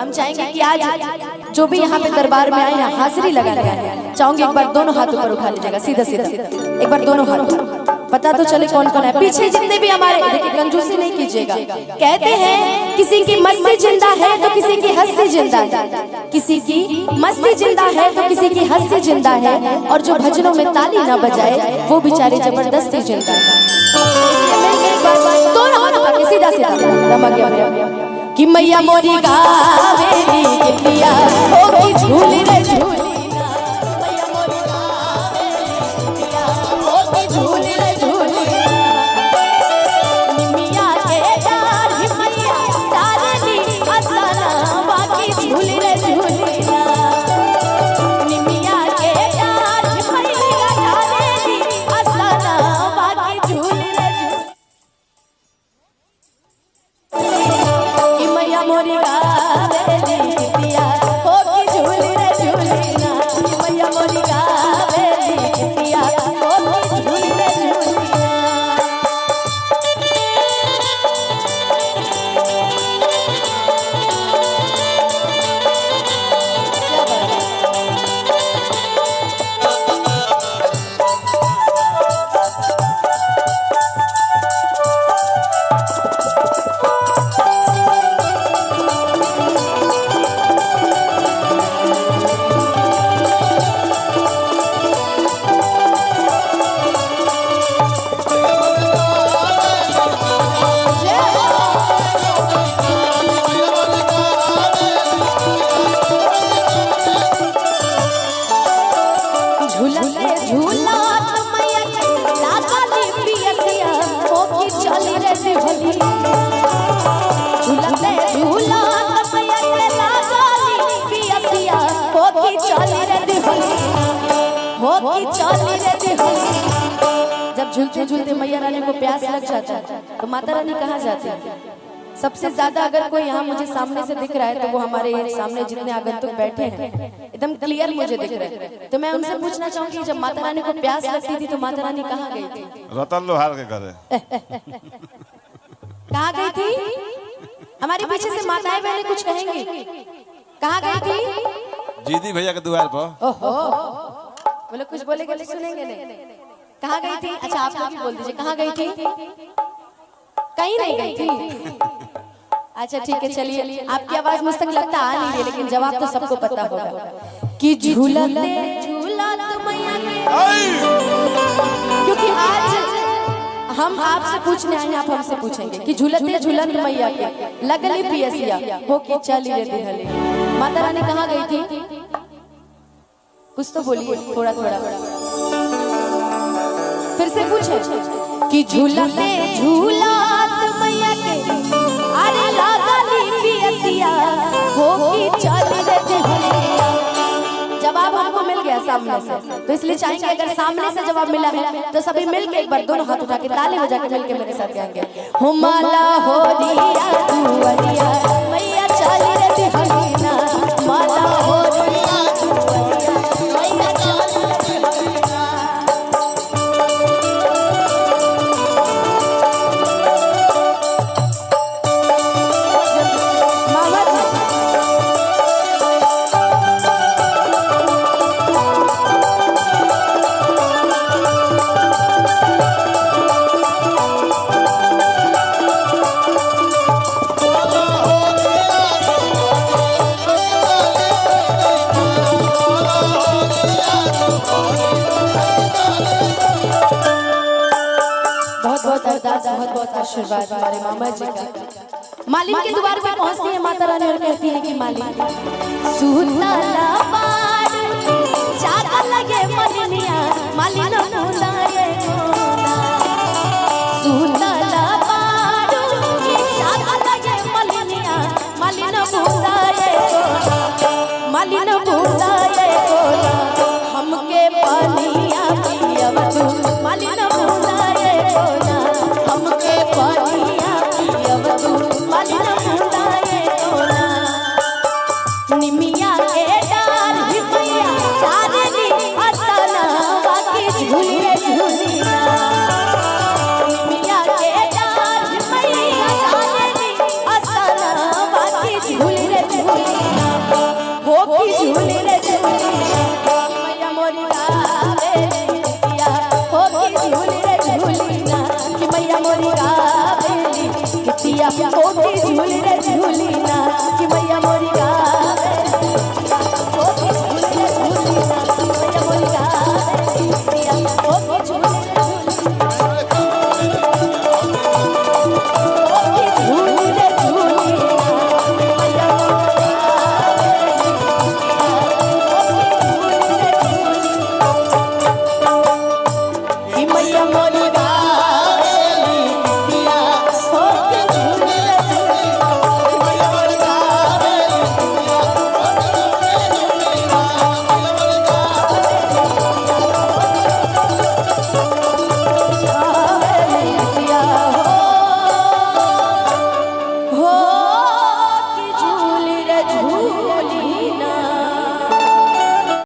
हम चाहेंगे कि आज जो भी यहाँ पे दरबार में आए हैं हाजिरी लगा है, चाहूंगी एक बार दोनों हाथ ऊपर उठा लीजिएगा, सीधा सीधा एक बार दोनों हाथ, पता तो चले कौन कौन है पीछे। जितने भी हमारे, देखिए कंजूसी नहीं कीजिएगा। कहते हैं किसी की मस्ती जिंदा है तो किसी की हंसी जिंदा है, किसी की मस्ती जिंदा है तो किसी की हंसी जिंदा है, और जो भजनों में ताली ना बजाए वो बेचारे जबरदस्ती जिंदा है। सीधा सीधा रमा गया कि मैया मोरी गावेली गिद्दिया ओ की झूली रे झूली ना, मैया मोरी गावेली गिद्दिया ओ की झूली रे झूली ना, निमिया के डार ही मैया डारनी असना बाकी झूली रे झूली ना, निमिया के डार ही मैया डारनी असना बाकी झूली रे मोरी गावेली गिद्दिया ओ की झूली रे झूली ना, मैया मोरी गावेली गिद्दिया ओ की झूली रे झूली ना। जब झूलते झूलते मैया रानी को प्यास लग जाता है तो माता रानी कहाँ जाती है? सबसे ज्यादा अगर कोई यहाँ मुझे सामने से दिख रहा है तो वो हमारे सामने जितने आगंतुक बैठे हैं एकदम क्लियर मुझे दिख रहे हैं। तो मैं उनसे पूछना चाहूंगी, जब माता रानी को प्यास लगती थी तो माता रानी कहाँ गई थी? रतन लोहार के घर कहाँ गई थी? हमारे पीछे से माताएं बहनें कुछ कहेंगी, कहाँ गई थी? जीदी भैया के द्वार पर। ओहो, बोले कुछ बोलेंगे तो सुनेंगे नहीं। कहाँ गई थी? अच्छा आप लोग ही बोल दीजिए, कहाँ गई थी? कहीं नहीं गई थी। अच्छा ठीक है, चलिए आपकी आवाज मुझ तक लगता आ नहीं रही, लेकिन जवाब तो सबको पता होगा कि झूलते झूलत मैया के, क्योंकि आज हम आपसे पूछने आए हैं, आप हमसे पूछेंगे कि झूलते झूलत मैया के लगली पियसिया हो कि चली रे दिहली, माता रानी कहाँ गई थी? कुछ तो बोलिए, थोड़ा थोड़ा फिर से पूछे कि झूलते झूलत मैया के अरे लागली पियसिया हो कि चली रे दिहलिया। जवाब हमको मिल गया सामने से, तो इसलिए चाहेंगे अगर सामने से जवाब मिला है तो सभी मिलके एक बार दोनों हाथ उठा के ताली बजा के मिलके मेरे साथ गाएंगे, हो माला हो रिया तू अरिया मैया चली रे दिहलिया, माला हो रिया तू अरिया मैया चली रे दिहलिया। बहुत आशीर्वाद हमारे मामा जी का। मालिक के द्वार पे पहुंचती है माता रानी और कहती है कि मालिक सुतला बार ज्यादा लगे मनिया, मालिक